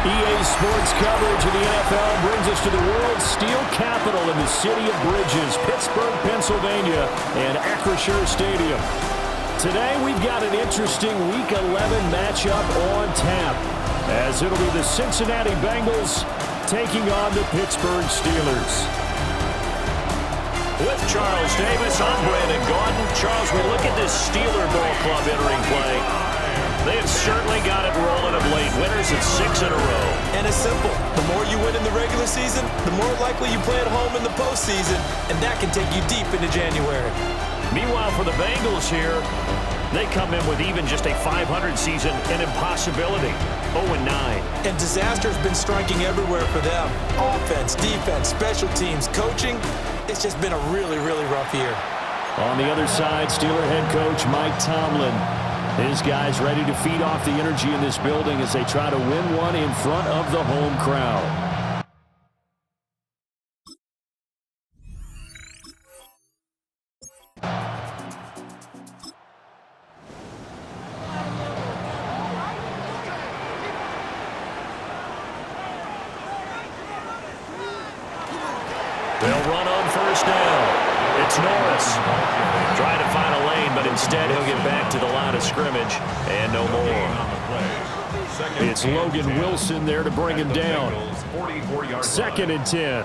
EA Sports coverage of the NFL brings us to the world's steel capital in the city of Bridges, Pittsburgh, Pennsylvania, and Acrisure Stadium. Today we've got an interesting Week 11 matchup on tap, as it'll be the Cincinnati Bengals taking on the Pittsburgh Steelers. With Charles Davis, I'm Brandon Gaudin. Charles, we look at this Steeler ball club entering play. They have certainly got it rolling of late. Winners at 6 in a row. And it's simple. The more you win in the regular season, the more likely you play at home in the postseason, and that can take you deep into January. Meanwhile, for the Bengals here, they come in with even just a 500 season, an impossibility. 0-9. And disaster has been striking everywhere for them. Offense, defense, special teams, coaching. It's just been a really, really rough year. On the other side, Steeler head coach Mike Tomlin. His guys ready to feed off the energy in this building as they try to win one in front of the home crowd. They'll run on first down. It's Norris trying to find a lane, but instead he'll get back to the line of scrimmage and no more. It's Logan Wilson there to bring him down. 2nd and 10.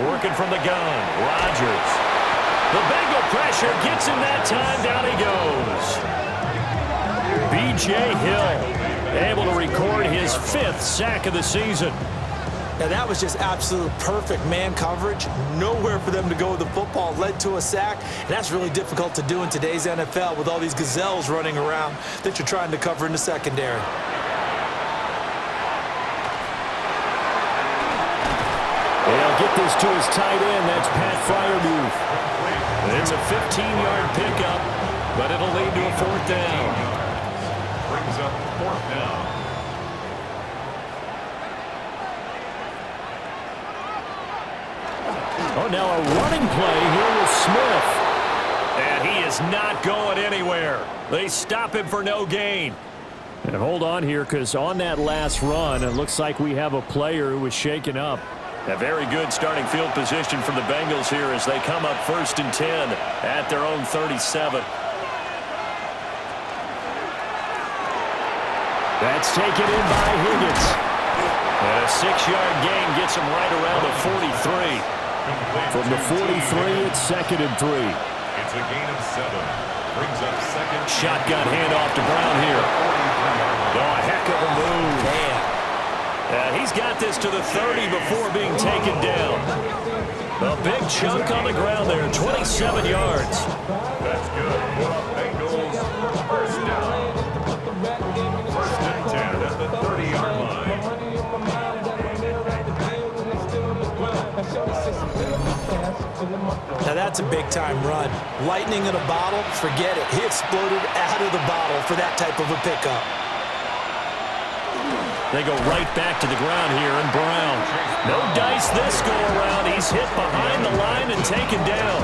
Working from the gun, Rodgers. The Bengal pressure gets him that time. Down he goes. B.J. Hill able to record his 5th sack of the season. Now that was just absolute perfect man coverage. Nowhere for them to go with the football. Led to a sack, and that's really difficult to do in today's NFL with all these gazelles running around that you're trying to cover in the secondary. They'll get this to his tight end. That's Pat Fryermuth. It's a 15-yard pickup, but it'll lead to a 4th down. Brings up 4th down. Oh, now a running play here with Smith. And he is not going anywhere. They stop him for no gain. And hold on here, because on that last run, it looks like we have a player who was shaken up. A very good starting field position for the Bengals here as they come up 1st and 10 at their own 37. That's taken in by Higgins. And a 6-yard gain gets him right around the 43. From the 43, it's 2nd and 3. It's a gain of 7. Brings up 2nd. Shotgun handoff to Brown here. Oh, a heck of a move. Man. He's got this to the 30 before being taken down. A big chunk on the ground there, 27 yards. That's good. Bengals, 1st down. 1st and 10 at the 30-yard line. Now that's a big-time run. Lightning in a bottle, forget it. He exploded out of the bottle for that type of a pickup. They go right back to the ground here, and Brown. No dice this go-around. He's hit behind the line and taken down.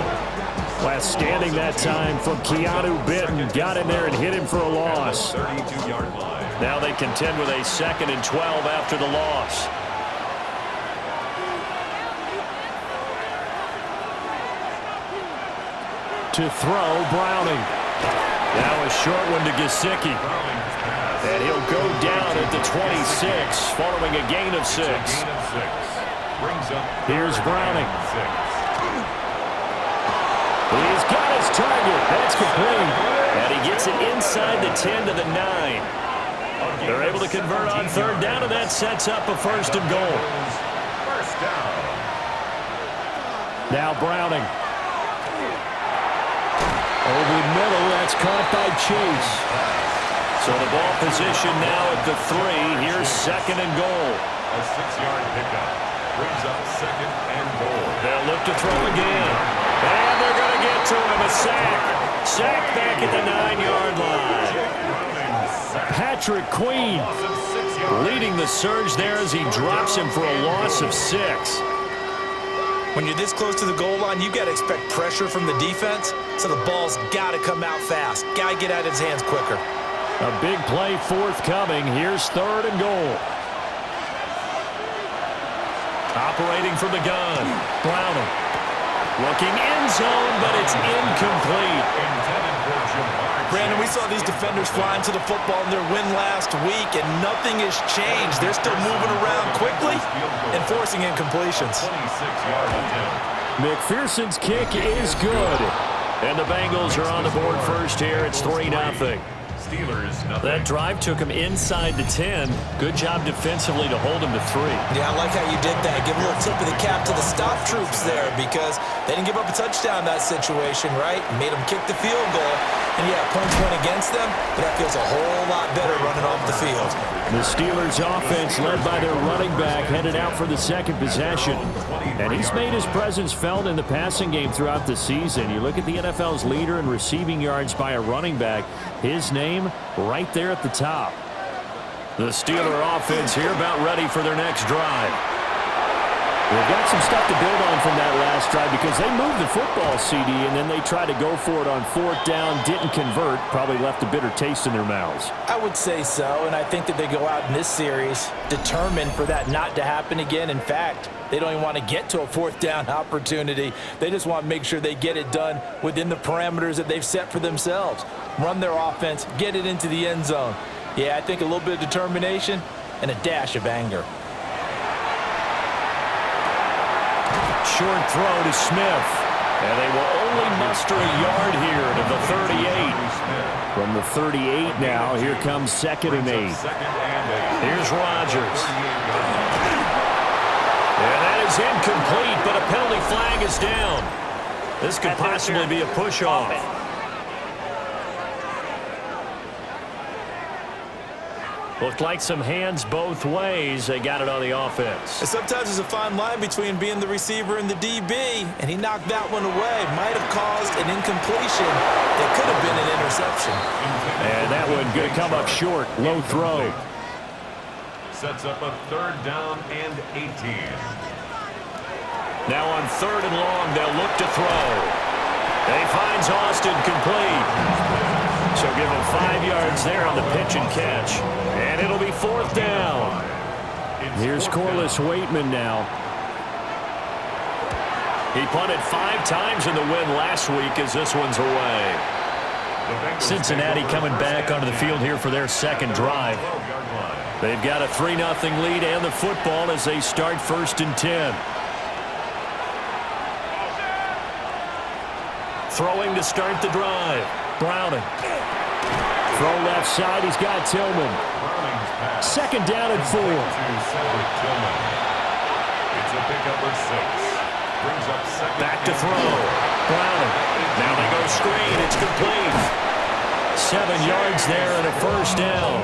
Last standing that time from Keanu Benton. Got in there and hit him for a loss. 32-yard line. Now they contend with a 2nd and 12 after the loss. To throw, Browning. Now a short one to Gesicki. And he'll go down at the 26 following a gain of 6. Here's Browning. He's got his target. That's complete. And he gets it inside the 10 to the 9. They're able to convert on 3rd down, and that sets up a 1st and goal. Now Browning. Over the middle, that's caught by Chase. So the ball position now at the 3. Here's 2nd and goal. A 6-yard pickup. Brings up 2nd and goal. They'll look to throw again. And they're going to get to him. A sack. Sack back at the 9-yard line. Patrick Queen leading the surge there as he drops him for a loss of 6. When you're this close to the goal line, you got to expect pressure from the defense, so the ball's got to come out fast. Got to get out of his hands quicker. A big play forthcoming. Here's 3rd and goal. Operating from the gun. Browning. Looking end zone, but it's incomplete. Brandon, we saw these defenders flying to the football in their win last week, and nothing has changed. They're still moving around quickly and forcing incompletions. McPherson's kick is good. And the Bengals are on the board first here. It's 3-0. That drive took him inside the 10. Good job defensively to hold him to 3. Yeah, I like how you did that. Give a little tip of the cap to the stop troops there because they didn't give up a touchdown in that situation, right? Made them kick the field goal. And, yeah, points went against them, but that feels a whole lot better running off the field. The Steelers' offense, led by their running back, headed out for the second possession. And he's made his presence felt in the passing game throughout the season. You look at the NFL's leader in receiving yards by a running back, his name right there at the top. The Steeler offense here about ready for their next drive. They've got some stuff to build on from that last drive because they moved the football, CD, and then they tried to go for it on 4th down, didn't convert, probably left a bitter taste in their mouths. I would say so, and I think that they go out in this series determined for that not to happen again. In fact, they don't even want to get to a 4th down opportunity. They just want to make sure they get it done within the parameters that they've set for themselves. Run their offense, get it into the end zone. Yeah, I think a little bit of determination and a dash of anger. Short throw to Smith. And they will only muster a yard here to the 38. From the 38 now, here comes 2nd and 8. Here's Rodgers. And that is incomplete, but a penalty flag is down. This could possibly be a push-off. Looked like some hands both ways. They got it on the offense. And sometimes there's a fine line between being the receiver and the DB, and he knocked that one away. Might have caused an incompletion that could have been an interception. And that one going to come up short. Low throw. Sets up a 3rd down and 18. Now on 3rd and long, they'll look to throw. He finds Austin complete. So give him 5 yards there on the pitch and catch. And it'll be 4th down. Here's Corliss Waitman now. He punted 5 times in the win last week as this one's away. Cincinnati coming back onto the field here for their second drive. They've got a 3-0 lead and the football as they start 1st and 10. Throwing to start the drive. Browning. Throw left side. He's got Tillman. 2nd down and 4. It's a pickup for 6. Brings up 2nd. Back to throw. Browning. Now they go screen. It's complete. 7 yards there and a 1st down.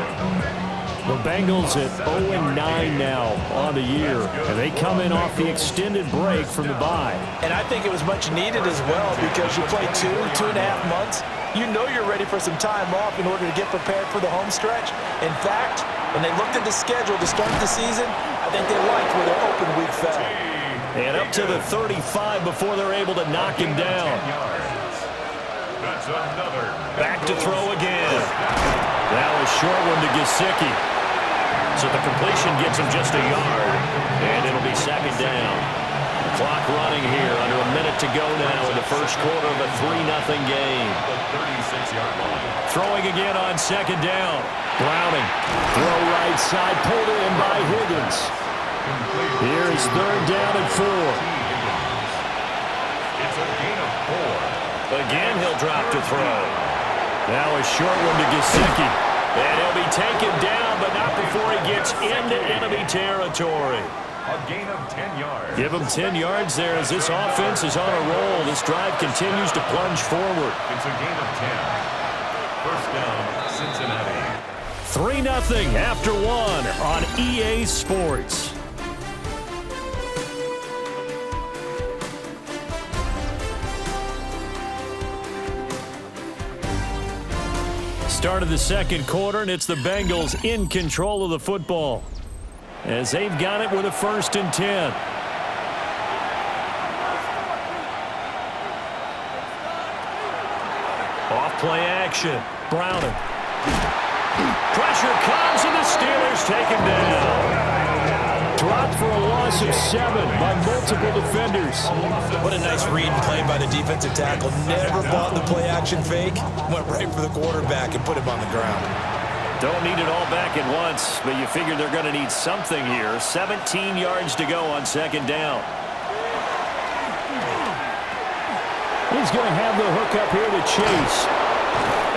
The Bengals at 0-9 now on the year, and they come in off the extended break from the bye. And I think it was much needed as well because you play 2.5 months. You know you're ready for some time off in order to get prepared for the home stretch. In fact, when they looked at the schedule to start the season, I think they liked where their open week fell. And up to the 35 before they're able to knock him down. That's another. Back to throw again. Now a short one to Gesicki. So the completion gets him just a yard. And it'll be 2nd down. The clock running here. Under a minute to go now in the first quarter of a 3-0 game. The 36-yard line. Throwing again on 2nd down. Browning. Throw right side. Pulled in by Higgins. Here is 3rd down and 4. It's a gain of 4. Again, he'll drop to throw. Now a short one to Gesicki. And he'll be taken down, but not before he gets into enemy territory. A gain of 10 yards. Give him 10 yards there as this offense is on a roll. This drive continues to plunge forward. It's a gain of 10. 1st down, Cincinnati. 3-0 after 1 on EA Sports. Start of the second quarter, and it's the Bengals in control of the football as they've got it with a 1st and 10. play action. Browning. Pressure comes, and the Steelers take him down. Dropped for a loss of 7 by multiple defenders. What a nice read and play by the defensive tackle. Never bought the play-action fake. Went right for the quarterback and put him on the ground. Don't need it all back at once, but you figure they're going to need something here. 17 yards to go on second down. He's going to have the hook up here to Chase.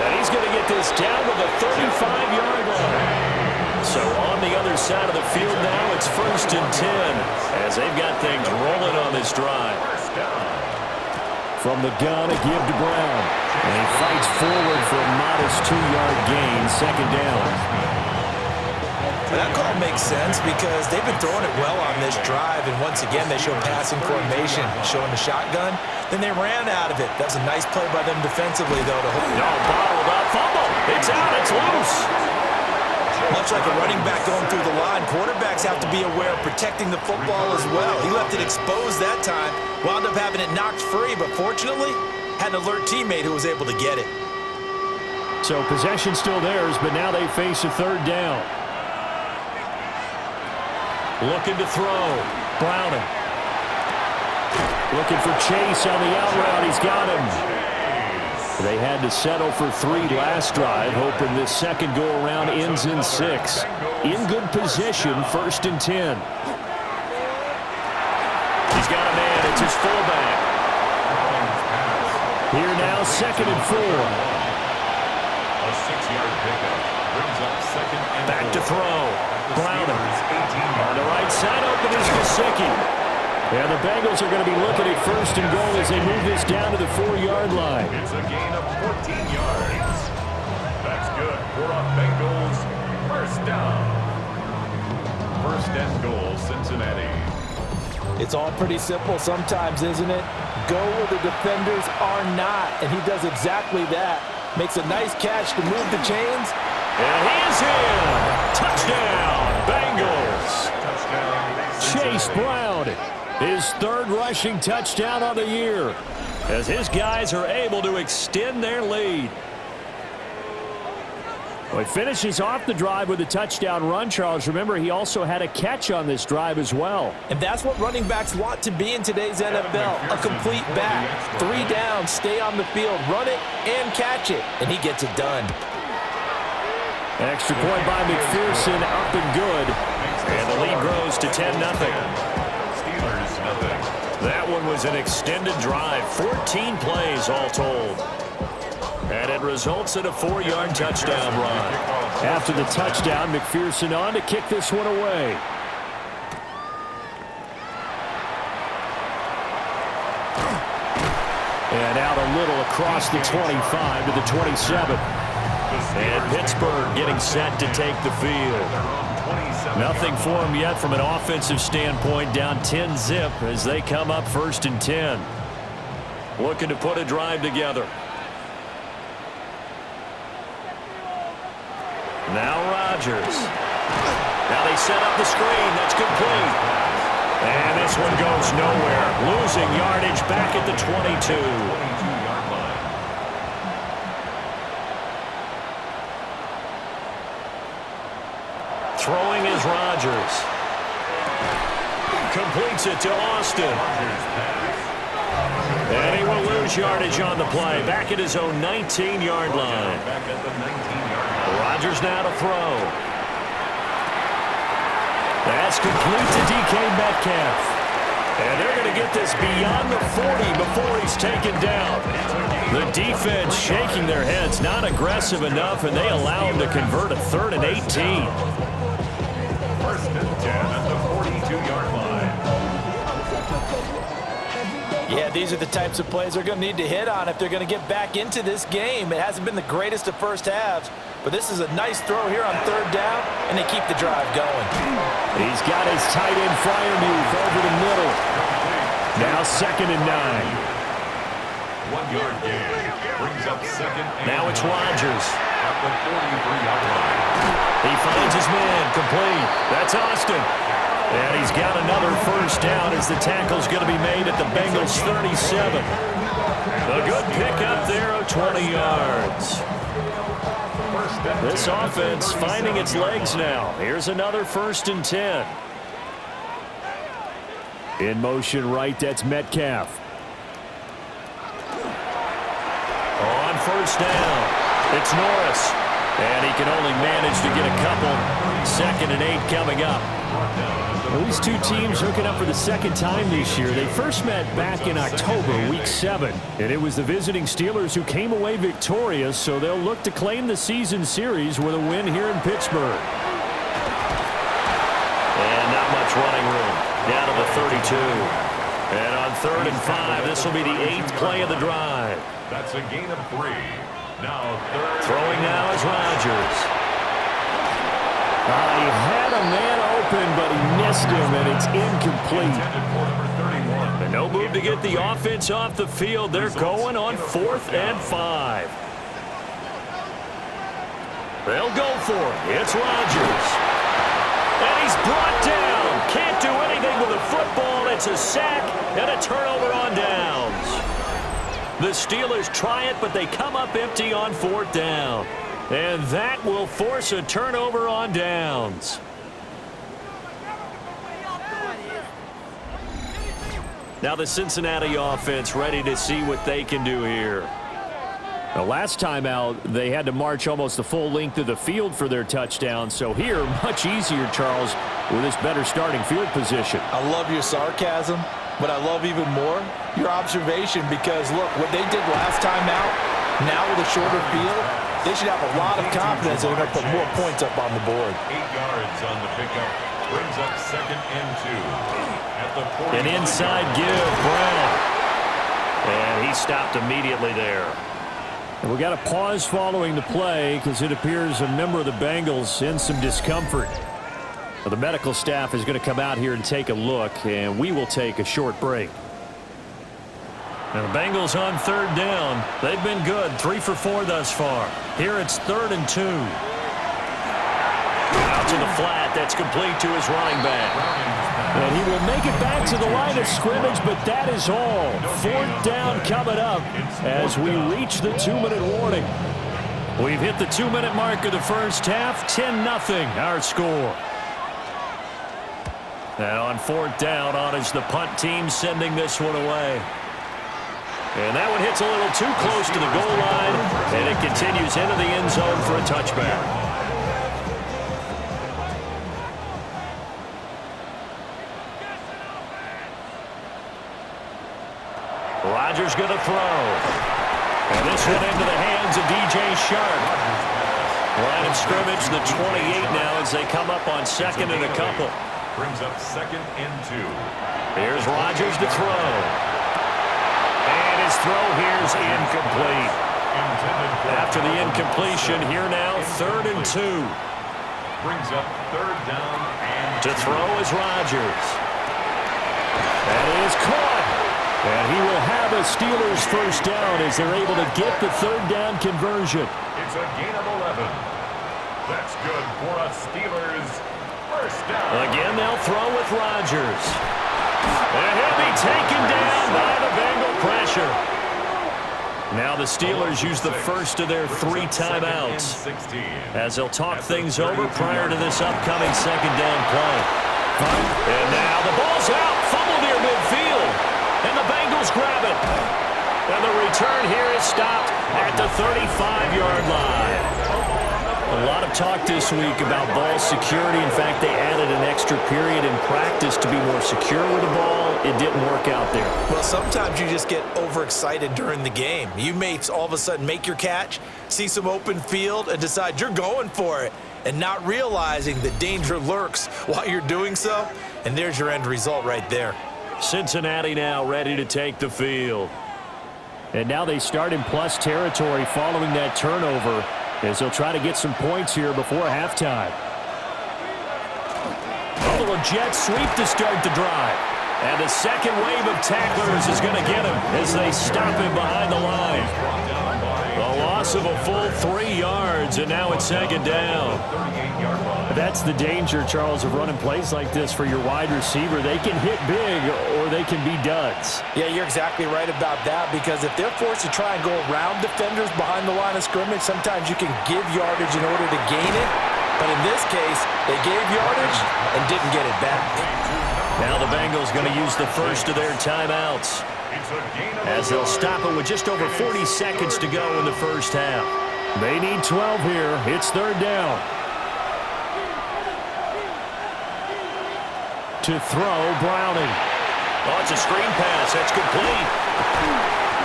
And he's going to get this down to the 35-yard line. So on the other side of the field now, it's 1st and 10 as they've got things rolling on this drive. From the gun, a give to Brown. And he fights forward for a modest 2-yard gain, second down. That call makes sense because they've been throwing it well on this drive, and once again they show passing formation, showing the shotgun. Then they ran out of it. That was a nice play by them defensively, though. No, bottled up, fumble. It's out, it's loose. Much like a running back going through the line, quarterbacks have to be aware of protecting the football as well. He left it exposed that time, wound up having it knocked free, but fortunately had an alert teammate who was able to get it. So possession still theirs, but now they face a third down. Looking to throw. Browning. Looking for Chase on the out route. He's got him. They had to settle for 3 last drive, hoping this second go-around ends in 6. In good position, 1st and 10. He's got a man. It's his fullback. Here now, 2nd and 4. A 6-yard pickup brings up 2nd and 4. Back to throw. Browning. On the right side, open is Gesicki. Yeah, the Bengals are going to be looking at 1st and goal as they move this down to the 4-yard line. It's a gain of 14 yards. That's good for a Bengals 1st down. 1st and goal, Cincinnati. It's all pretty simple sometimes, isn't it? Go where the defenders are not, and he does exactly that. Makes a nice catch to move the chains. And he is in. Touchdown, Bengals. Chase Brown, his 3rd rushing touchdown on the year, as his guys are able to extend their lead. Well, he finishes off the drive with a touchdown run, Charles. Remember, he also had a catch on this drive as well. And that's what running backs want to be in today's NFL, a complete back. 3 downs, stay on the field, run it, and catch it. And he gets it done. Extra point by McPherson, up and good. And the lead grows to 10-0. Steelers, nothing. That one was an extended drive, 14 plays all told. And it results in a 4-yard touchdown run. After the touchdown, McPherson on to kick this one away. And out a little across the 25 to the 27. And Pittsburgh getting set to take the field. Nothing for them yet from an offensive standpoint, down 10-zip as they come up 1st and 10. Looking to put a drive together. Now Rodgers. Now they set up the screen. That's complete. And this one goes nowhere. Losing yardage back at the 22. Throwing is Rodgers. Completes it to Austin. And he will lose yardage on the play. Back at his own 19-yard line. Rodgers now to throw. That's complete to DK Metcalf. And they're going to get this beyond the 40 before he's taken down. The defense shaking their heads, not aggressive enough, and they allow him to convert a 3rd and 18. 1st and 10 at the 42-yard line. Yeah, these are the types of plays they're going to need to hit on if they're going to get back into this game. It hasn't been the greatest of first halves, but this is a nice throw here on 3rd down, and they keep the drive going. He's got his tight end Freiermuth over the middle. Now 2nd and 9. 1-yard gain brings up 2nd and Now it's Rodgers. at the 43-yard line. He finds his man, complete. That's Austin. And he's got another 1st down as the tackle's going to be made at the Bengals 37. A good pickup there of 20 yards. This offense finding its legs now. Here's another 1st and 10. In motion right, that's Metcalf. On 1st down, it's Norris. And he can only manage to get a couple. 2nd and 8 coming up. Well, these two teams hooking up for the second time this year. They first met back in October, Week 7. And it was the visiting Steelers who came away victorious, so they'll look to claim the season series with a win here in Pittsburgh. And not much running room. Down to the 32. And on 3rd and 5, this will be the 8th play of the drive. That's a gain of 3. Now throwing now is Rodgers. He had a man open, but he missed him, and it's incomplete. And no move to get the offense off the field. They're going on 4th and 5. They'll go for it. It's Rodgers. And he's brought down. Can't do anything with the football. It's a sack and a turnover on downs. The Steelers try it, but they come up empty on 4th down. And that will force a turnover on downs. Now the Cincinnati offense ready to see what they can do here. The last time out, they had to march almost the full length of the field for their touchdown. So here, much easier, Charles, with this better starting field position. I love your sarcasm, but I love even more your observation because, look, what they did last time out, now with a shorter field, they should have a lot of confidence they're going to put more points up on the board. 8 yards on the pickup. Brings up 2nd and 2. At the 40. An inside give, Brown. And he stopped immediately there. And we got a pause following the play because it appears a member of the Bengals in some discomfort. Well, the medical staff is going to come out here and take a look, and we will take a short break. And the Bengals on 3rd down. They've been good, 3 for 4 thus far. Here it's 3rd and 2. Out to the flat. That's complete to his running back. And he will make it back to the line of scrimmage, but that is all. 4th down coming up as we reach the 2-minute warning. We've hit the 2-minute mark of the first half. 10-0 our score. And on 4th down, on is the punt team sending this one away. And that one hits a little too close to the goal line, and it continues into the end zone for a touchback. Rodgers going to throw. And this one into the hands of DJ Sharp. Line of scrimmage, the 28 now as they come up on 2nd and a couple. Brings up 2nd and 2. Here's Rodgers to throw. And his throw here's incomplete. After the incompletion, here now, 3rd and 2. Brings up 3rd down and to throw is Rodgers. That is caught. And he will have a Steelers 1st down as they're able to get the 3rd down conversion. It's a gain of 11. That's good for a Steelers 1st down. Again, they'll throw with Rodgers. And he'll be taken down by the Bengal pressure. Now the Steelers use the first of their 3 timeouts as they'll talk things over prior to this upcoming 2nd down play. And now the ball's out, fumble near midfield, and the Bengals grab it. And the return here is stopped at the 35-yard line. A lot of talk this week about ball security. In fact, they added an extra period in practice to be more secure with the ball. It didn't work out there. Well, sometimes you just get overexcited during the game. You may all of a sudden make your catch, see some open field, and decide you're going for it, and not realizing the danger lurks while you're doing so. And there's your end result right there. Cincinnati now ready to take the field. And now they start in plus territory following that turnover, as they'll try to get some points here before halftime. A little jet sweep to start the drive. And the second wave of tacklers is going to get him as they stop him behind the line. A loss of a full 3 yards. yards, and now it's second down. 38-yard line. That's the danger, Charles, of running plays like this for your wide receiver. They can hit big or they can be duds. Yeah, you're exactly right about that, because if they're forced to try and go around defenders behind the line of scrimmage, sometimes you can give yardage in order to gain it. But in this case, they gave yardage and didn't get it back. Now the Bengals going to use the first of their timeouts, as they'll stop it with just over 40 seconds to go in the first half. They need 12 here. It's third down. To throw, Browning. Oh, it's a screen pass. That's complete.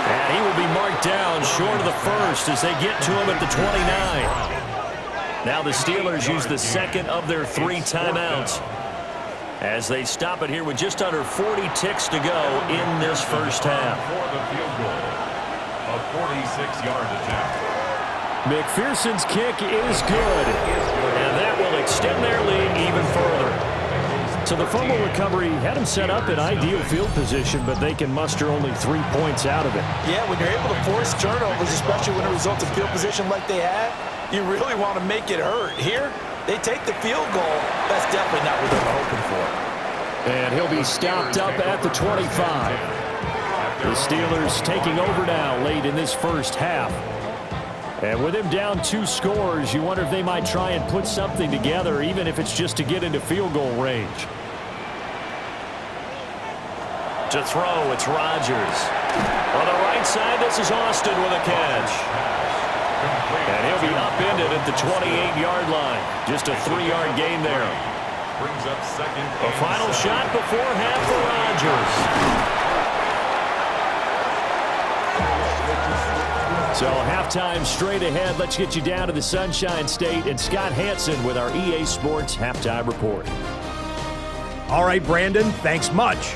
And he will be marked down short of the first as they get to him at the 29. Now the Steelers use the second of their 3 timeouts as they stop it here with just under 40 ticks to go in this first half. For the field goal, a 46-yard attempt. McPherson's kick is good. And that will extend their lead even further. So the fumble recovery had them set up in ideal field position, but they can muster only 3 points out of it. Yeah, when you're able to force turnovers, especially when it results in field position like they had, you really want to make it hurt. Here, they take the field goal. That's definitely not what they were hoping for. And he'll be stopped up at the 25. The Steelers taking over now late in this first half. And with him down 2 scores, you wonder if they might try and put something together, even if it's just to get into field goal range. To throw, it's Rodgers. On the right side, this is Austin with a catch. And he'll be upended at the 28-yard line. Just a 3-yard gain there. Brings up second. A final shot before half for Rodgers. So halftime straight ahead. Let's get you down to the Sunshine State and Scott Hansen with our EA Sports Halftime Report. All right, Brandon, thanks much.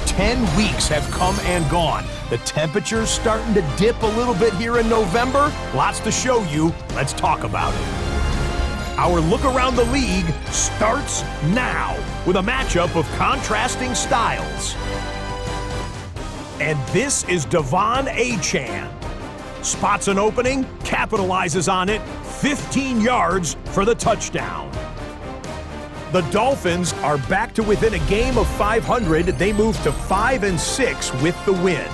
10 weeks have come and gone. The temperature's starting to dip a little bit here in November. Lots to show you. Let's talk about it. Our look around the league starts now with a matchup of contrasting styles. And this is Devon Achane. Spots an opening, capitalizes on it, 15 yards for the touchdown. The Dolphins are back to within a game of 500. They move to 5-6 with the win.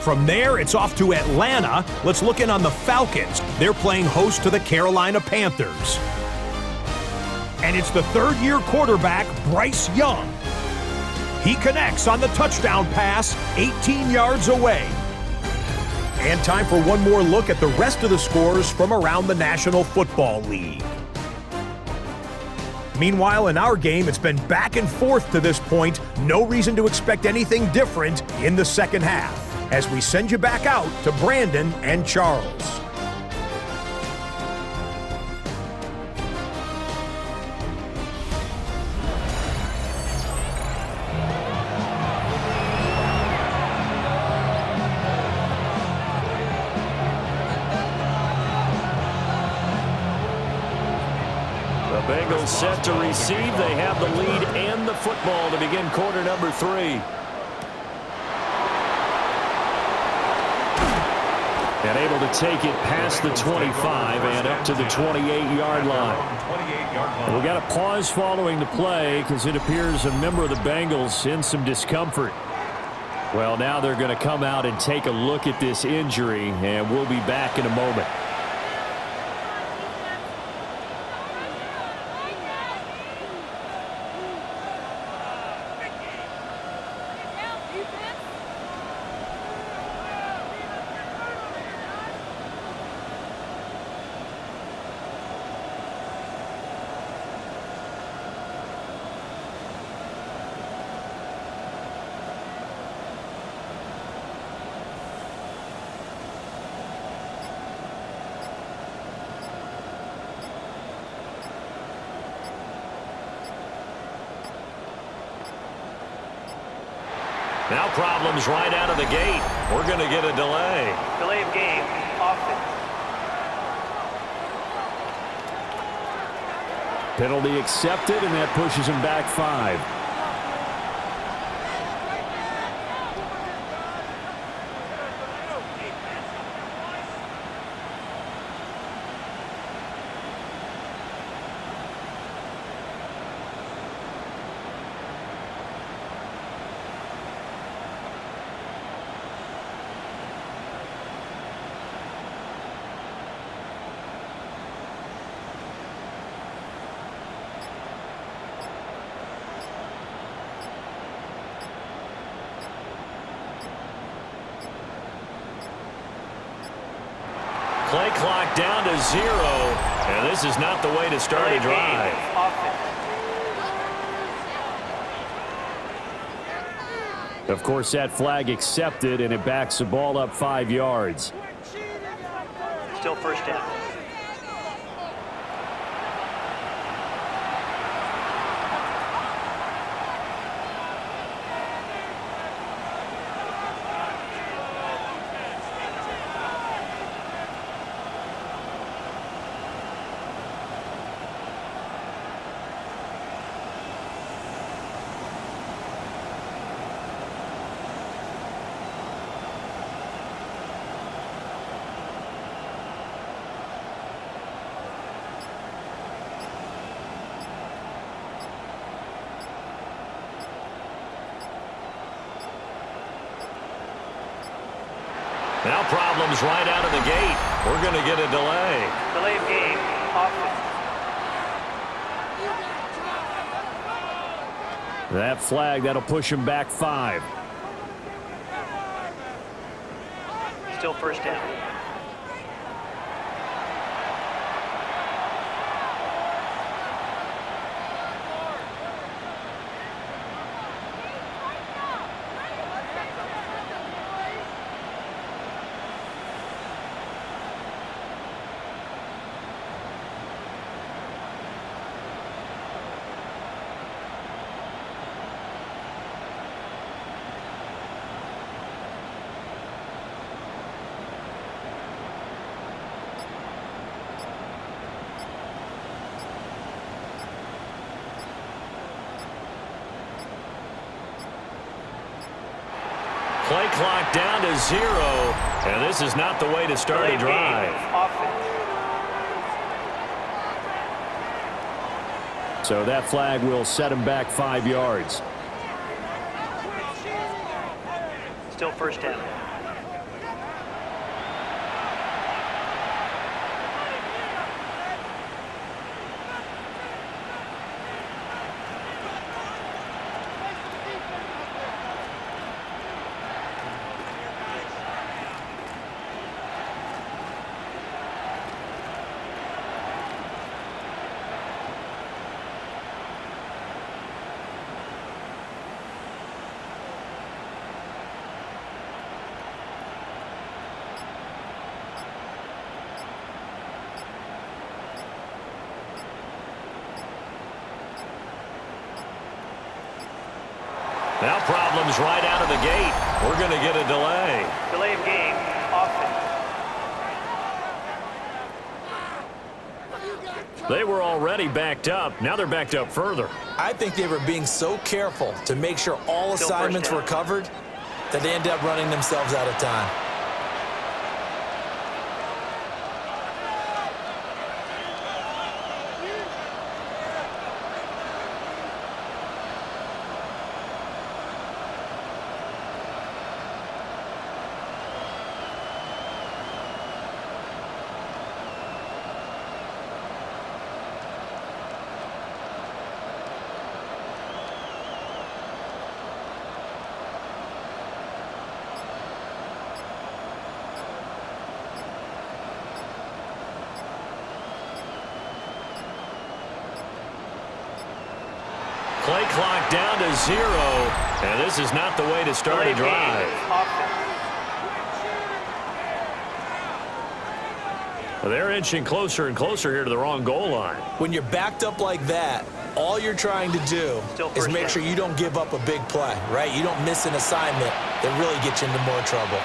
From there, it's off to Atlanta. Let's look in on the Falcons. They're playing host to the Carolina Panthers. And it's the third-year quarterback, Bryce Young. He connects on the touchdown pass, 18 yards away. And time for one more look at the rest of the scores from around the National Football League. Meanwhile, in our game, it's been back and forth to this point. No reason to expect anything different in the second half, as we send you back out to Brandon and Charles. Bengals set to receive. They have the lead and the football to begin quarter number 3. And able to take it past the 25 and up to the 28-yard line. We got a pause following the play because it appears a member of the Bengals in some discomfort. Well, now they're going to come out and take a look at this injury, and we'll be back in a moment. Now problems right out of the gate. We're going to get a delay. Delay of game, offense. Penalty accepted, and that pushes him back 5. Play clock down to 0, and this is not the way to start a drive. Of course, that flag accepted, and it backs the ball up 5 yards. Still first down. Now problems right out of the gate. We're going to get a delay. Delay of game. Offense. That flag, that'll push him back 5. Still first down. Play clock down to 0, and this is not the way to start a drive. So that flag will set him back 5 yards. Still first down. Now problems right out of the gate. We're going to get a delay. Delay of game. Offense. They were already backed up. Now they're backed up further. I think they were being so careful to make sure all Still assignments first were down. covered that they ended up running themselves out of time. Play clock down to 0, and this is not the way to start Delay a of drive. game. Offense. Well, they're inching closer and closer here to the wrong goal line. When you're backed up like that, all you're trying to do Still is first make down. sure you don't give up a big play, right? You don't miss an assignment that really gets you into more trouble.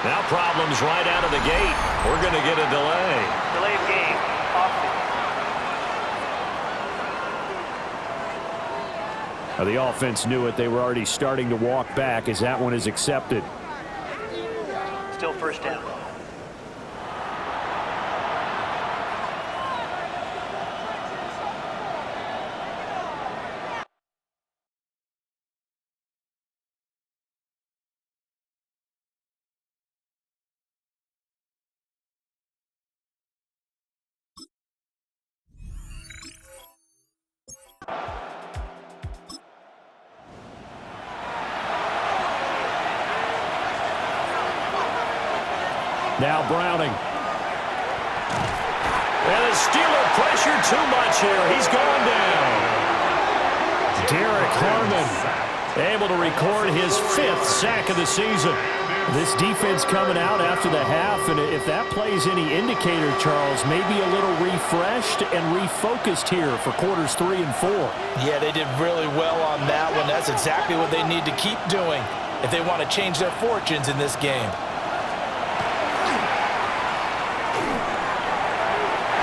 Now problems right out of the gate. We're going to get a delay. Delay of game. Offense. The offense knew it. They were already starting to walk back as that one is accepted. Still first down. Now Browning. And the Steeler pressure too much here. He's going down. Derek Harmon able to record his 5th sack of the season. This defense coming out after the half, and if that plays any indicator, Charles, maybe a little refreshed and refocused here for quarters 3 and 4. Yeah, they did really well on that one. That's exactly what they need to keep doing if they want to change their fortunes in this game.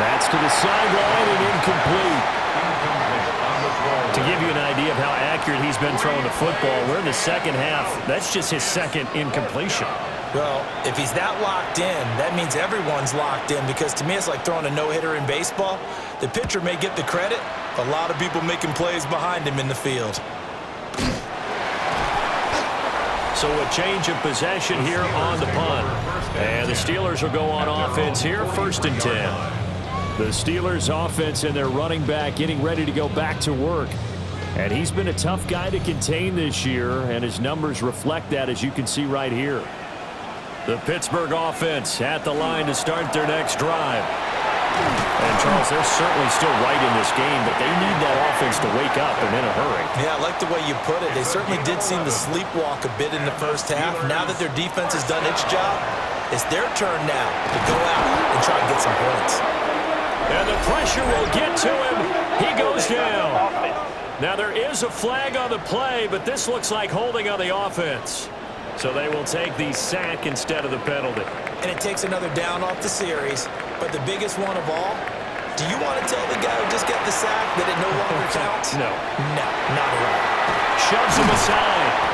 That's to the sideline and incomplete. To give you an idea of how accurate he's been throwing the football, we're in the second half. That's just his second incompletion. Well, if he's that locked in, that means everyone's locked in, because to me it's like throwing a no-hitter in baseball. The pitcher may get the credit, but a lot of people making plays behind him in the field. So a change of possession here on the punt. And the Steelers will go on offense here, 1st and 10. The Steelers offense and their running back getting ready to go back to work. And he's been a tough guy to contain this year, and his numbers reflect that, as you can see right here. The Pittsburgh offense at the line to start their next drive. And, Charles, they're certainly still right in this game, but they need that offense to wake up and in a hurry. Yeah, I like the way you put it. They certainly did seem to sleepwalk a bit in the first half. Now that their defense has done its job, it's their turn now to go out and try and get some points. And the pressure will get to him. He goes down. Now there is a flag on the play, but this looks like holding on the offense. So they will take the sack instead of the penalty. And it takes another down off the series. But the biggest one of all, do you want to tell the guy who just got the sack that it no longer counts? No. No, not at all. Shoves him aside.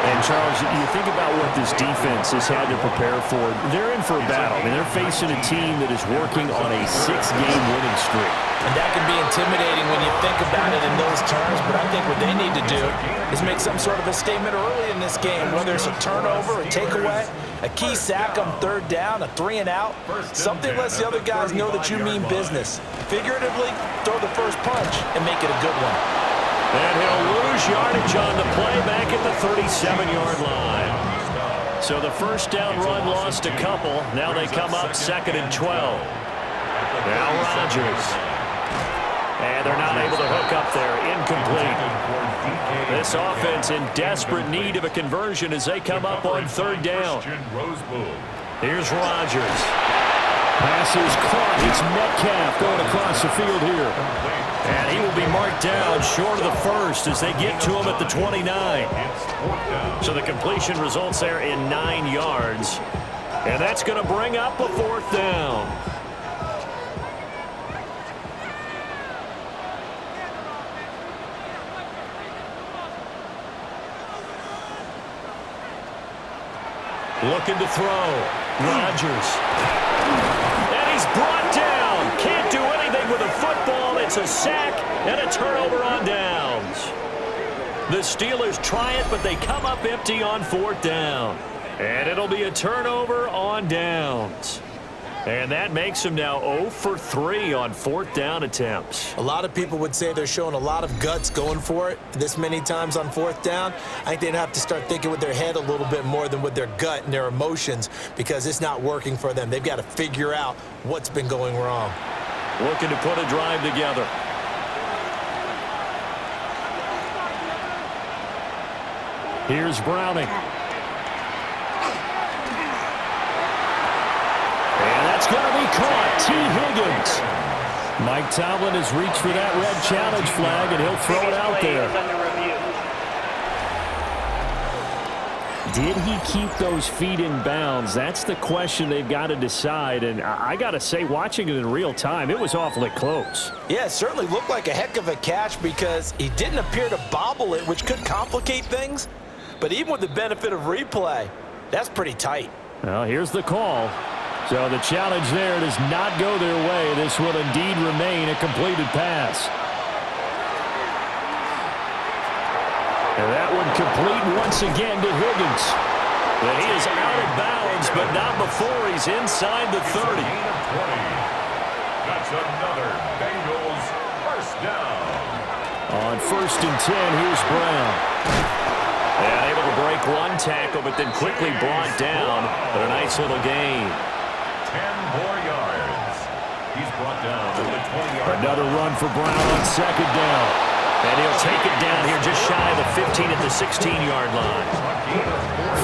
And, Charles, you think about what this defense has had to prepare for. They're in for a battle. I mean, they're facing a team that is working on a 6-game winning streak. And that can be intimidating when you think about it in those terms, but I think what they need to do is make some sort of a statement early in this game, whether it's a turnover, a takeaway, a key sack on 3rd down, a 3-and-out, something lets the other guys know that you mean business. Figuratively, throw the first punch and make it a good one. And he'll lose yardage on the play back at the 37-yard line. So the first down run lost a couple. Now they come up 2nd and 12. Now Rodgers. And they're not able to hook up there. Incomplete. This offense in desperate need of a conversion as they come up on 3rd down. Here's Rodgers. Pass is caught. It's Metcalf going across the field here. And he will be marked down short of the first as they get to him at the 29. So the completion results there in 9 yards. And that's going to bring up a 4th down. Looking to throw. Rodgers. And he's brought down. Can't do anything with a football. It's a sack and a turnover on downs. The Steelers try it, but they come up empty on 4th down. And it'll be a turnover on downs. And that makes them now 0 for 3 on 4th down attempts. A lot of people would say they're showing a lot of guts going for it this many times on 4th down. I think they'd have to start thinking with their head a little bit more than with their gut and their emotions, because it's not working for them. They've got to figure out what's been going wrong. Looking to put a drive together. Here's Browning. That's going to be caught. T. Higgins. Mike Tomlin has reached for that red challenge flag, and he'll throw it out there. Did he keep those feet in bounds? That's the question they've got to decide. And I got to say, watching it in real time, it was awfully close. Yeah, it certainly looked like a heck of a catch because he didn't appear to bobble it, which could complicate things. But even with the benefit of replay, that's pretty tight. Well, here's the call. So the challenge there does not go their way. This will indeed remain a completed pass. And that one complete once again to Higgins. But he is out of bounds, but not before he's inside the 30. That's another Bengals first down. On 1st and 10, here's Brown. And able to break one tackle, but then quickly brought down. But a nice little gain. 10 more yards. He's brought down to the 20-yard line. Another run for Brown on 2nd down. And he'll take it down here just shy of the 15 at the 16-yard line.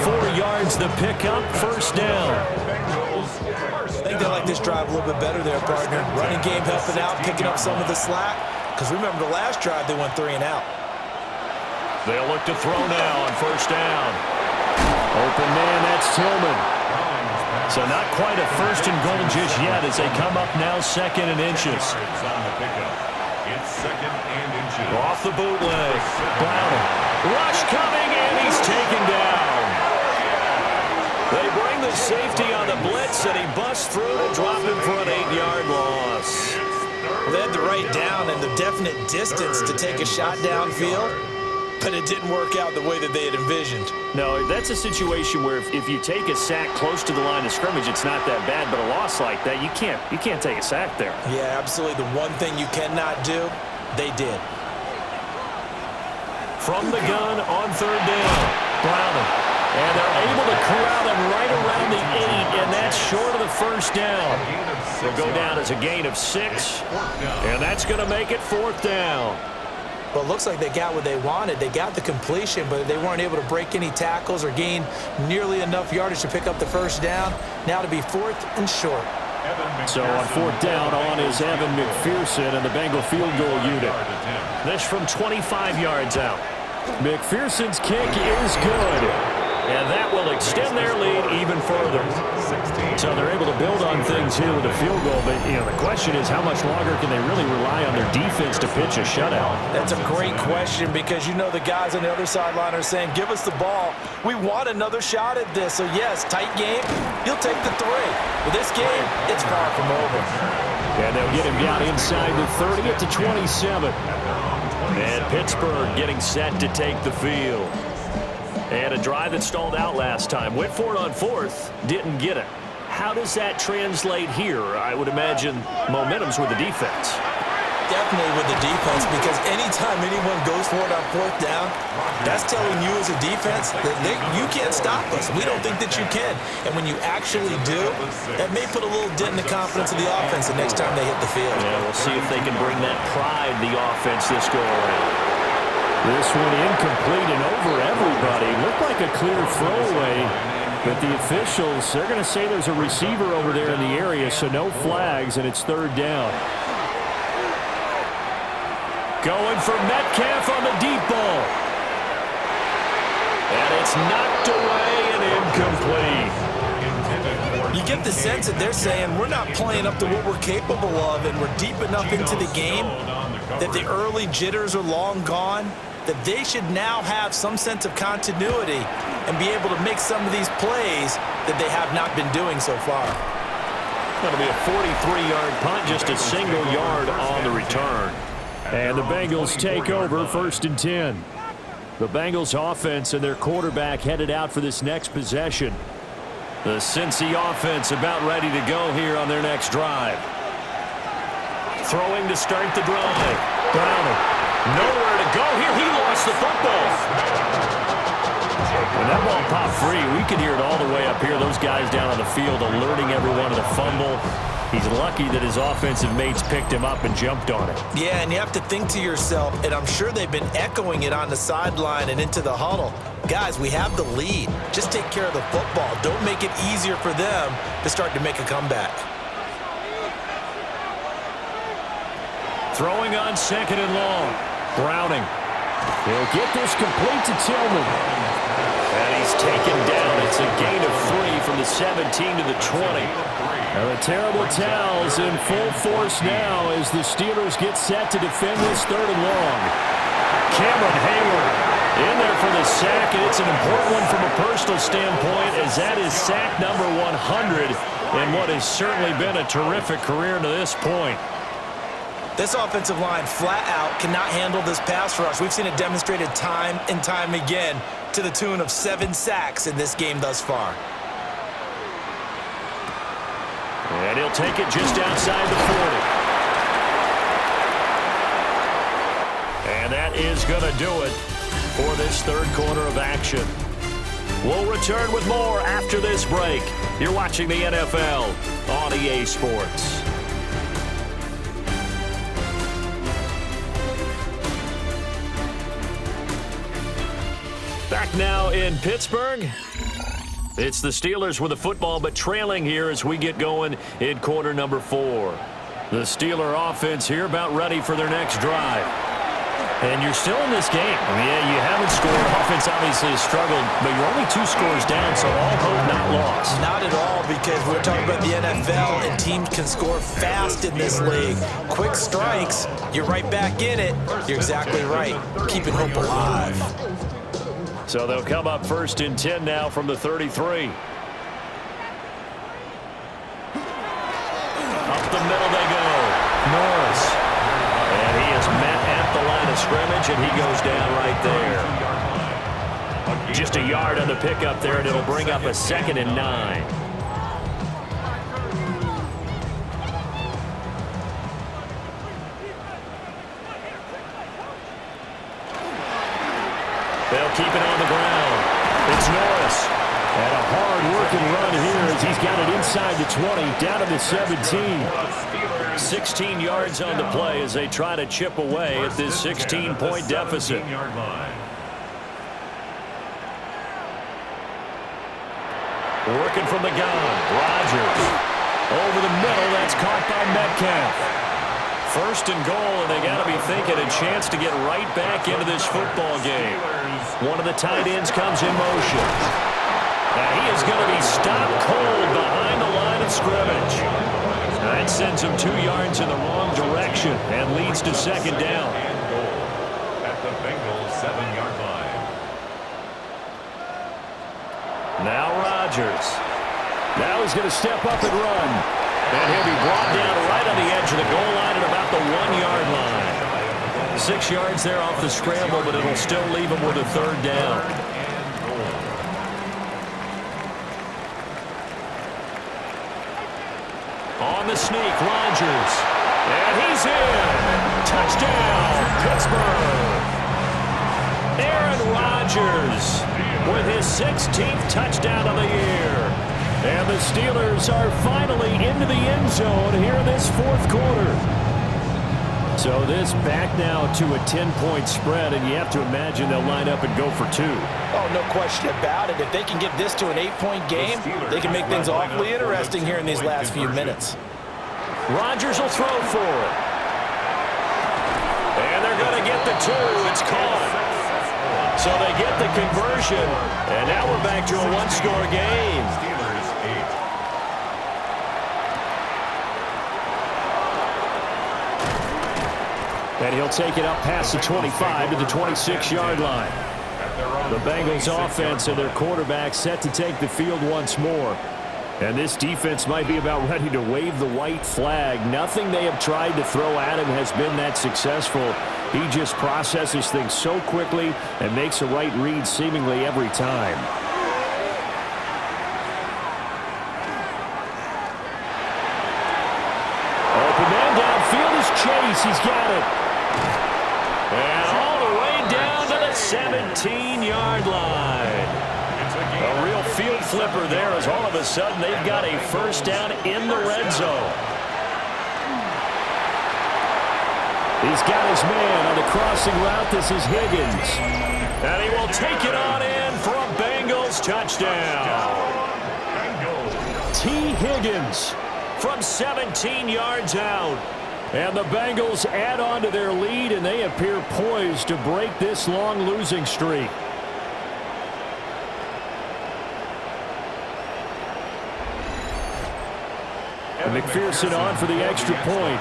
4 yards the pickup, 1st down. I think they like this drive a little bit better there, partner. Running game helping out, picking up some of the slack. Because remember, the last drive they went 3 and out. They'll look to throw now on 1st down. Open man, that's Tillman. So not quite a 1st and goal just yet as they come up now 2nd and inches. It's 2nd and inches. Off the bootleg. Brown. Rush coming, and he's taken down. They bring the safety on the blitz, and he busts through to drop him for an 8-yard loss. Well, they had the right down and the definite distance to take a shot downfield, but it didn't work out the way that they had envisioned. No, that's a situation where if you take a sack close to the line of scrimmage, it's not that bad, but a loss like that, you can't take a sack there. Yeah, absolutely. The one thing you cannot do, they did. From the gun on 3rd down, Browning. And they're able to corral him right around the 8, and that's short of the 1st down. They'll go down as a gain of 6, and that's going to make it 4th down. Well, it looks like they got what they wanted. They got the completion, but they weren't able to break any tackles or gain nearly enough yardage to pick up the 1st down. Now to be 4th and short. So on 4th down on is Evan McPherson and the Bengal field goal unit. This from 25 yards out. McPherson's kick is good. And that will extend their lead even further. So they're able to build on things here with a field goal, but the question is how much longer can they really rely on their defense to pitch a shutout? That's a great question because the guys on the other sideline are saying, give us the ball. We want another shot at this. So, yes, tight game. You'll take the 3. But this game, it's far from over. And they'll get him down inside the 30 at the 27. And Pittsburgh getting set to take the field. And a drive that stalled out last time. Went for it on 4th, didn't get it. How does that translate here? I would imagine momentum's with the defense. Definitely with the defense, because anytime anyone goes for it on 4th down, that's telling you as a defense that you can't stop us. We don't think that you can. And when you actually do, that may put a little dent in the confidence of the offense the next time they hit the field. Yeah, we'll see if they can bring that pride to the offense this go around. This one incomplete and over everybody. Looked like a clear throwaway, but the officials, they're going to say there's a receiver over there in the area, so no flags, and it's 3rd down. Going for Metcalf on the deep ball. And it's knocked away and incomplete. You get the sense that they're saying we're not playing up to what we're capable of, and we're deep enough into the game that the early jitters are long gone, that they should now have some sense of continuity and be able to make some of these plays that they have not been doing so far. That'll be a 43-yard punt, just a single yard on the return. And the Bengals take over 1st and 10. The Bengals offense and their quarterback headed out for this next possession. The Cincy offense about ready to go here on their next drive. Throwing to start the drive. Browning. Nowhere to go here. He lost the football. When that ball popped free, we could hear it all the way up here. Those guys down on the field alerting everyone of the fumble. He's lucky that his offensive mates picked him up and jumped on it. Yeah, and you have to think to yourself, and I'm sure they've been echoing it on the sideline and into the huddle. Guys, we have the lead. Just take care of the football. Don't make it easier for them to start to make a comeback. Throwing on 2nd and long. Browning. He'll get this complete to Tillman. And he's taken It's a gain of 3 from the 17 to the 20. Now the terrible towels in full force now as the Steelers get set to defend this 3rd and long. Cameron Hayward in there for the sack, and it's an important one from a personal standpoint as that is sack number 100 in what has certainly been a terrific career to this point. This offensive line flat out cannot handle this pass rush. We've seen it demonstrated time and time again to the tune of 7 sacks in this game thus far. And he'll take it just outside the 40. And that is going to do it for this 3rd quarter of action. We'll return with more after this break. You're watching the NFL on EA Sports. Back now in Pittsburgh. It's the Steelers with the football, but trailing here as we get going in quarter number 4. The Steeler offense here about ready for their next drive. And you're still in this game. Yeah, you haven't scored. Offense obviously has struggled, but you're only 2 scores down, so all hope not lost. Not at all, because we're talking about the NFL, and teams can score fast in this league. Quick strikes, you're right back in it. You're exactly right. Keeping hope alive. So they'll come up 1st and 10 now from the 33. Up the middle they go. Norris. And he is met at the line of scrimmage, and he goes down right there. Just a yard on the pickup there, and it'll bring up a 2nd and 9. They'll keep it on the ground. It's Norris. And a hard-working run here as he's got it inside the 20, down to the 17. 16 yards on the play as they try to chip away at this 16-point deficit. Working from the gun. Rodgers. Over the middle. That's caught by Metcalf. 1st and goal, and they got to be thinking a chance to get right back into this football game. One of the tight ends comes in motion. Now he is going to be stopped cold behind the line of scrimmage. That sends him 2 yards in the wrong direction and leads to 2nd down. At the Bengals 7-yard line. Now Rodgers. Now he's going to step up and run. And he'll be brought down right on the edge of the goal line at about the 1-yard line. 6 yards there off the scramble, but it'll still leave him with a 3rd down. On the sneak, Rodgers. And he's in. Touchdown, Pittsburgh. Aaron Rodgers with his 16th touchdown of the year. And the Steelers are finally into the end zone here in this 4th quarter. So this back now to a 10-point spread, and you have to imagine they'll line up and go for 2. Oh, no question about it. If they can get this to an 8-point game, they can make things awfully interesting here in these last few minutes. Rodgers will throw for it. And they're going to get the 2. It's caught. So they get the conversion, and now we're back to a 1-score game. And he'll take it up past the 25 to the 26-yard line. The Bengals offense and their quarterback set to take the field once more. And this defense might be about ready to wave the white flag. Nothing they have tried to throw at him has been that successful. He just processes things so quickly and makes a right read seemingly every time. Open man downfield is Chase. He's got it. And all the way down to the 17-yard line. A real field flipper there as all of a sudden they've got a 1st down in the red zone. He's got his man on the crossing route. This is Higgins. And he will take it on in for a Bengals touchdown. T. Higgins from 17 yards out. And the Bengals add on to their lead, and they appear poised to break this long losing streak. And McPherson on for the extra point.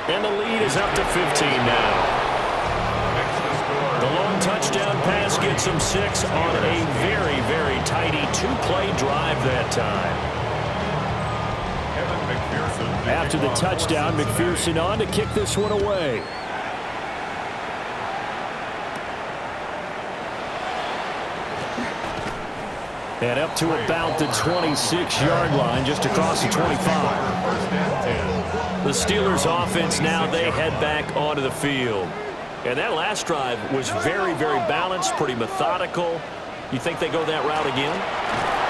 And the lead is up to 15 now. The long touchdown pass gets them 6 on a very, very tidy 2-play drive that time. After the touchdown, McPherson on to kick this one away. And up to about the 26-yard line, just across the 25. The Steelers offense now, they head back onto the field. And that last drive was very, very balanced, pretty methodical. You think they go that route again?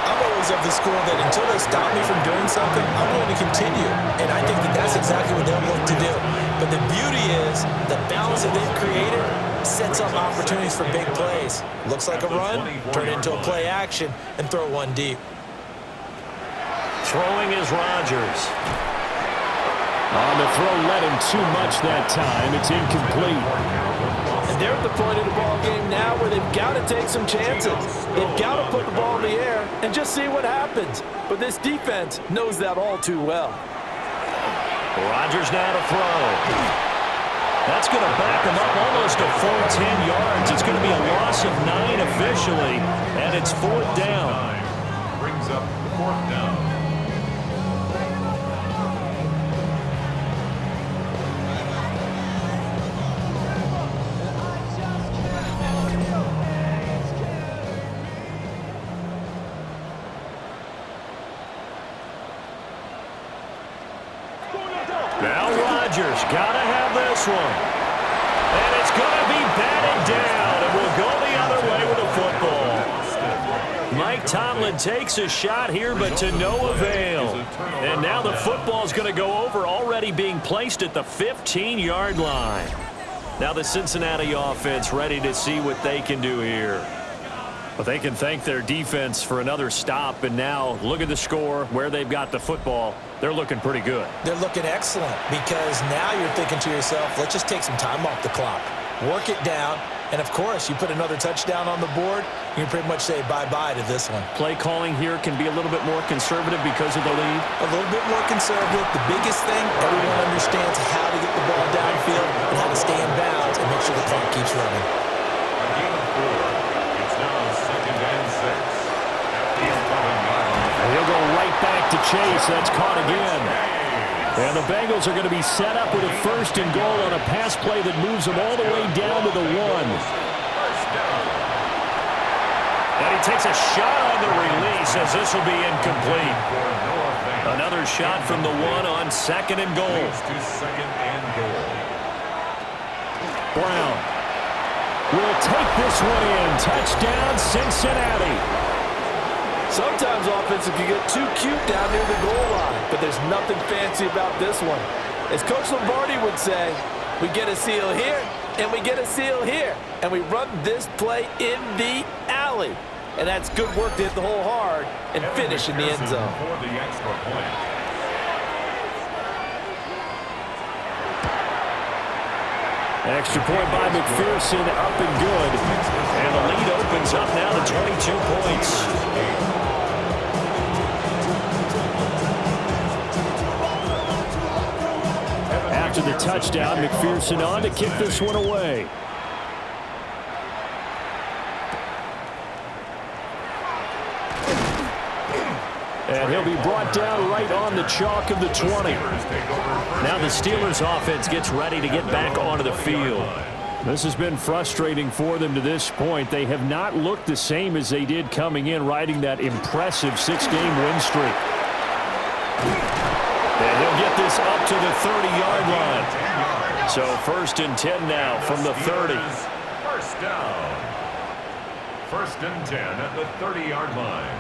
I'm always of the school that until they stop me from doing something, I'm going to continue. And I think that that's exactly what they'll look to do. But the beauty is the balance that they've created sets up opportunities for big plays. Looks like a run, turn it into a play action, and throw one deep. Throwing is Rodgers. On the throw, led him too much that time. It's incomplete. And they're at the point of the ball game now where they've got to take some chances. They've got to put the ball in the air and just see what happens. But this defense knows that all too well. Rodgers now to throw. That's going to back him up almost a full 10 yards. It's going to be a loss of 9 officially, and it's 4th down. Brings up the 4th down. Now Rodgers got to have this one. And it's going to be batted down, and we'll go the other way with the football. Mike Tomlin takes a shot here, but to no avail. And now the football's going to go over, already being placed at the 15-yard line. Now the Cincinnati offense ready to see what they can do here. But they can thank their defense for another stop, and now look at the score, where they've got the football. They're looking pretty good. They're looking excellent because now you're thinking to yourself, let's just take some time off the clock. Work it down, and of course, you put another touchdown on the board, you can pretty much say bye-bye to this one. Play calling here can be a little bit more conservative because of the lead. A little bit more conservative. The biggest thing, everyone understands how to get the ball downfield and how to stay in bounds and make sure the clock keeps running. A gain of 4. It's now 2nd and 6. And he'll go right back to Chase. That's caught again. And the Bengals are going to be set up with a 1st and goal on a pass play that moves them all the way down to the 1. And he takes a shot on the release as this will be incomplete. Another shot from the 1 on 2nd and goal. Brown will take this one in. Touchdown, Cincinnati. Sometimes offenses can get too cute down near the goal line, but there's nothing fancy about this one. As Coach Lombardi would say, we get a seal here, and we get a seal here, and we run this play in the alley. And that's good work to hit the hole hard and finish in the end zone. Extra point by McPherson, up and good. And the lead opens up now to 22 points. After the touchdown, McPherson on to kick this one away. And he'll be brought down right on the chalk of the 20. Now the Steelers offense gets ready to get back onto the field. This has been frustrating for them to this point. They have not looked the same as they did coming in, riding that impressive 6-game win streak. And he'll get this up to the 30-yard line. So 1st and 10 now from the 30. 1st down. 1st and 10 at the 30-yard line.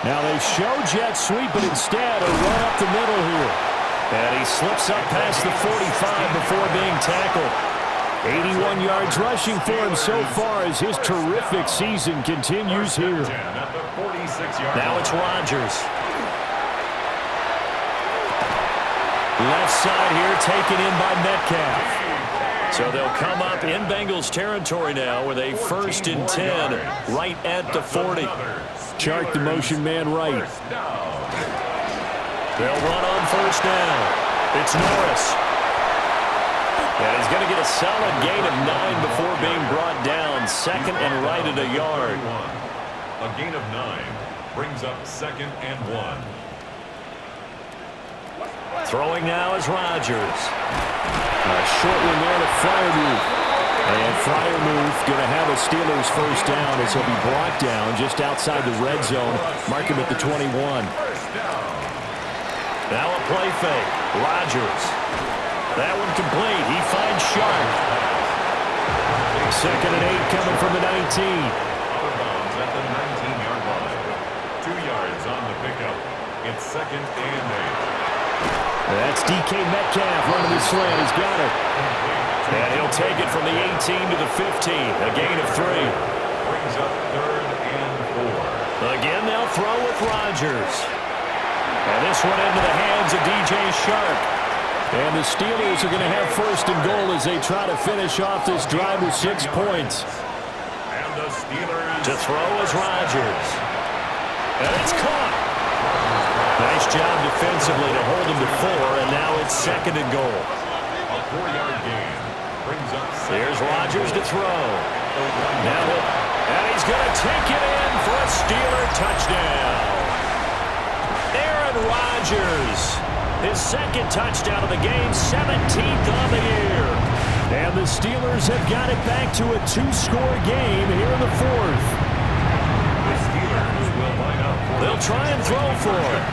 Now they show jet sweep, but instead a run up the middle here. And he slips up past the 45 before being tackled. 81 yards rushing for him so far as his terrific season continues here. Now it's Rodgers. Left side here taken in by Metcalf. So they'll come up in Bengals territory now with a 1st and 10 right at the 40. Chart the motion man right. They'll run on 1st down. It's Norris. And he's going to get a solid gain of 9 before being brought down. 2nd and right at a yard. A gain of 9 brings up 2nd and 1. Throwing now is Rodgers. A short one there to Freiermuth. And Freiermuth going to have a Steelers 1st down as he'll be brought down just outside the red zone. Mark him at the 21. Now a play fake. Rodgers. That one complete. He finds Sharp. 2nd and 8 coming from the 19. Out of bounds at the 19-yard line. 2 yards on the pickup. It's 2nd and 8. That's DK Metcalf running the slant. He's got it. And he'll take it from the 18 to the 15. A gain of 3. Brings up 3rd and 4. Again, they'll throw with Rodgers. And this one into the hands of DJ Sharp. And the Steelers are going to have 1st and goal as they try to finish off this drive with 6 points. And the Steelers To throw is Rodgers. And it's caught. Nice job defensively to hold him to 4, and now it's 2nd and goal. a 4-yard gain brings up. Here's Rodgers to throw. Now, and he's going to take it in for a Steeler touchdown. Aaron Rodgers, his 2nd touchdown of the game, 17th on the year. And the Steelers have got it back to a 2-score game here in the 4th. The Steelers will line up. They'll try and throw for it.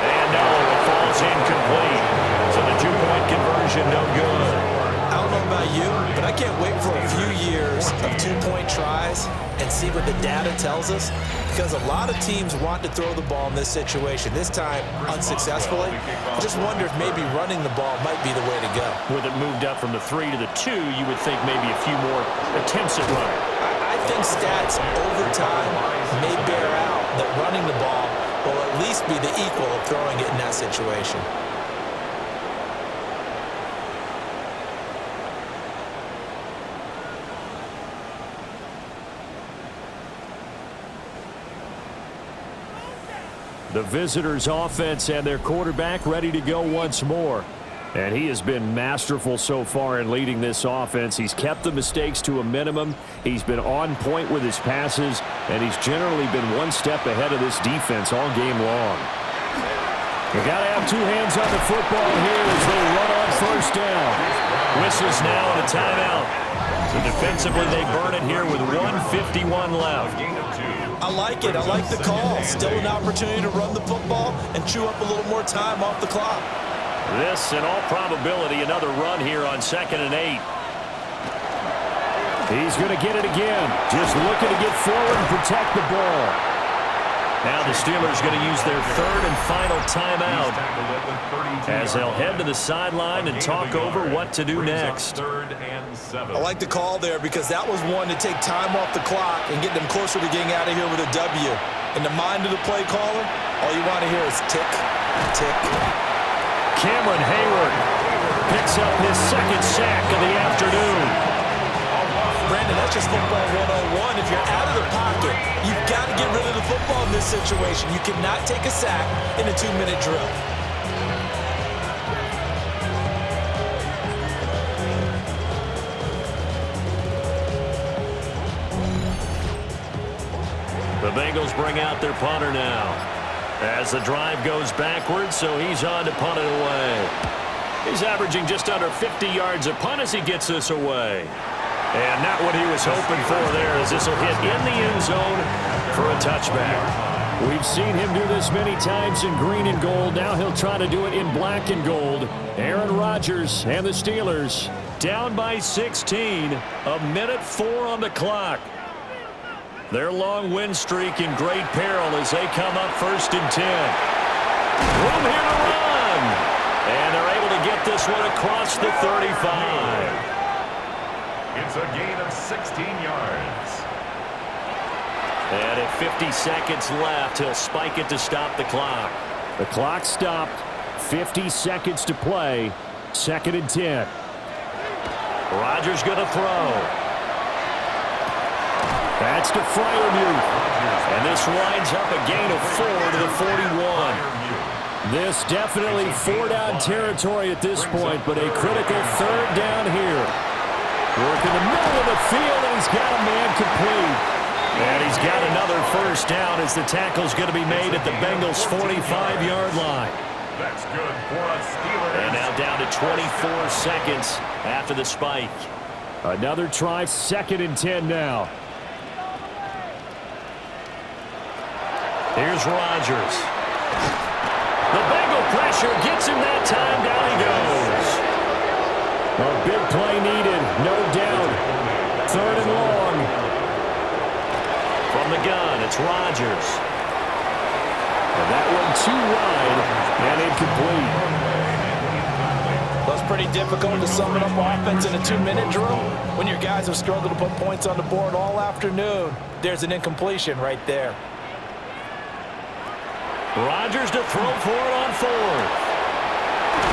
And no, it falls incomplete. So the 2-point conversion no good. I don't know about you, but I can't wait for a few years of 2-point tries and see what the data tells us, because a lot of teams want to throw the ball in this situation. This time, unsuccessfully. I just wonder if maybe running the ball might be the way to go. With it moved up from the 3 to the 2, you would think maybe a few more attempts at running. I think stats over time may bear out that running the ball will at least be the equal of throwing it in that situation. The visitors' offense and their quarterback ready to go once more. And he has been masterful so far in leading this offense. He's kept the mistakes to a minimum. He's been on point with his passes, and he's generally been one step ahead of this defense all game long. You got to have 2 hands on the football here as they run on 1st down. Whistles now and a timeout. So defensively, they burn it here with 1:51 left. I like it. I like the call. Still an opportunity to run the football and chew up a little more time off the clock. This, in all probability, another run here on 2nd and 8. He's going to get it again. Just looking to get forward and protect the ball. Now the Steelers going to use their 3rd and final timeout as they'll head to the sideline and talk over what to do next. I like the call there because that was one to take time off the clock and get them closer to getting out of here with a W. In the mind of the play caller, all you want to hear is tick, tick. Cameron Hayward picks up his 2nd sack of the afternoon. Brandon, that's just football 101. If you're out of the pocket, you've got to get rid of the football in this situation. You cannot take a sack in a 2-minute drill. The Bengals bring out their punter now as the drive goes backwards, so he's on to punt it away. He's averaging just under 50 yards a punt as he gets this away. And not what he was hoping for there, as this will hit in the end zone for a touchback. We've seen him do this many times in green and gold. Now he'll try to do it in black and gold. Aaron Rodgers and the Steelers Down by 16, 1:04 on the clock. Their long win streak in great peril as they come up 1st and 10. Room here to run. And they're able to get this one across the 35. It's a gain of 16 yards. And at 50 seconds left, he'll spike it to stop the clock. The clock stopped. 50 seconds to play. 2nd and 10. Rodgers going to throw. That's to Freiermuth. And this winds up a gain of 4 to the 41. This definitely 4-down territory at this point, but a critical 3rd down here. Working the middle of the field, and he's got a man complete. And he's got another 1st down as the tackle's going to be made at the Bengals' 45-yard line. That's good for a Steelers. And now down to 24 seconds after the spike. Another try, 2nd and 10 now. Here's Rodgers. The Bengal pressure gets him that time. Down he goes. A big play needed, no doubt. 3rd and long. From the gun, it's Rodgers. And that one too wide and incomplete. Well, it's pretty difficult to sum it up offense in a 2-minute drill. When your guys have struggled to put points on the board all afternoon, there's an incompletion right there. Rodgers to throw for it on 4th.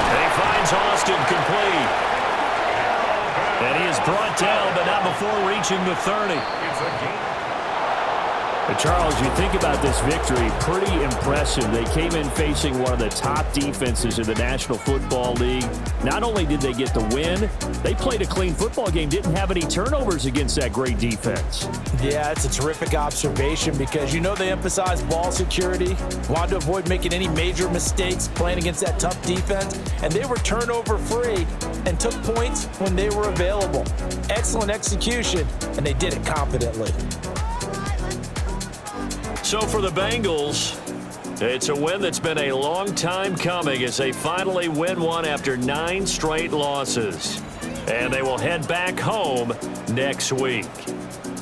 And he finds Austin complete. And he is brought down, but not before reaching the 30. It's a game. Charles, you think about this victory, pretty impressive. They came in facing one of the top defenses in the National Football League. Not only did they get the win, they played a clean football game, didn't have any turnovers against that great defense. Yeah, it's a terrific observation because you know they emphasize ball security, wanted to avoid making any major mistakes playing against that tough defense, and they were turnover-free and took points when they were available. Excellent execution, and they did it confidently. So for the Bengals, it's a win that's been a long time coming as they finally win one after 9 straight losses. And they will head back home next week.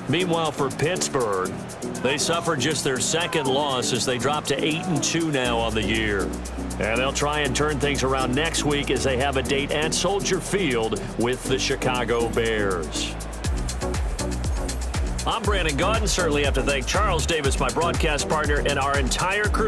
Meanwhile, for Pittsburgh, they suffered just their 2nd loss as they drop to 8-2 now on the year. And they'll try and turn things around next week as they have a date at Soldier Field with the Chicago Bears. I'm Brandon Gaudin. Certainly have to thank Charles Davis, my broadcast partner, and our entire crew